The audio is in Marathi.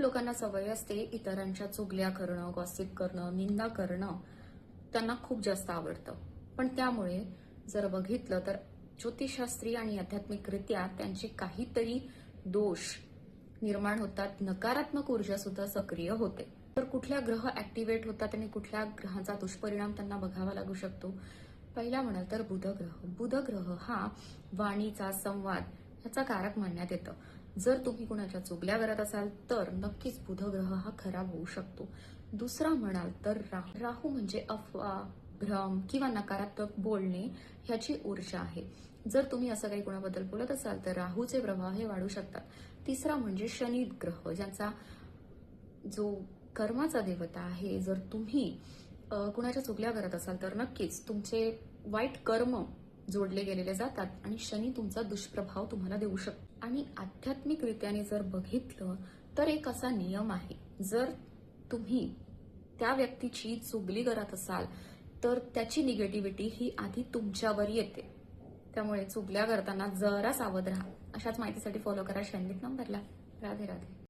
लोकांना सवय असते इतरांच्या चुगल्या करणं, गॉसिप करणं, निंदा करणं त्यांना खूप जास्त आवडतं. पण त्यामुळे जर बघितलं तर ज्योतिषशास्त्री आणि आध्यात्मिकरित्या त्यांचे काहीतरी दोष निर्माण होतात, नकारात्मक ऊर्जा सुद्धा सक्रिय होते. तर कुठल्या ग्रह ऍक्टिव्हेट होतात आणि कुठल्या ग्रहांचा दुष्परिणाम त्यांना बघावा लागू शकतो. पहिला म्हणाल तर बुध ग्रह. बुध ग्रह हा वाणीचा संवाद याचा कारक मानण्यात येतं. जर तुम्ही कुणाच्या चुगल्या करत असाल तर नक्कीच बुध ग्रह हा खराब होऊ शकतो. दुसरा म्हणाल तर राहू म्हणजे अफवा, भ्रम किंवा नकारात्मक बोलणे ह्याची ऊर्जा आहे. जर तुम्ही असं काही कोणाबद्दल बोलत असाल तर राहूचे प्रभाव हे वाढू शकतात. तिसरा म्हणजे शनी ग्रह, ज्यांचा जो कर्माचा देवता आहे. जर तुम्ही कुणाच्या चुगल्या करत असाल तर नक्कीच तुमचे वाईट कर्म जोडले गेलेले जातात आणि शनी तुमचा दुष्प्रभाव तुम्हाला देऊ शकतो. आणि आध्यात्मिक रीत्याने जर बघितलं तर एक असा नियम आहे, जर तुम्ही त्या व्यक्तीची चुगली करत असाल तर त्याची निगेटिव्हिटी ही आधी तुमच्यावर येते. त्यामुळे चुगल्या करताना जरा सावध राहा. अशाच माहितीसाठी फॉलो करा शैनलिक नंबरला. राधे राधे.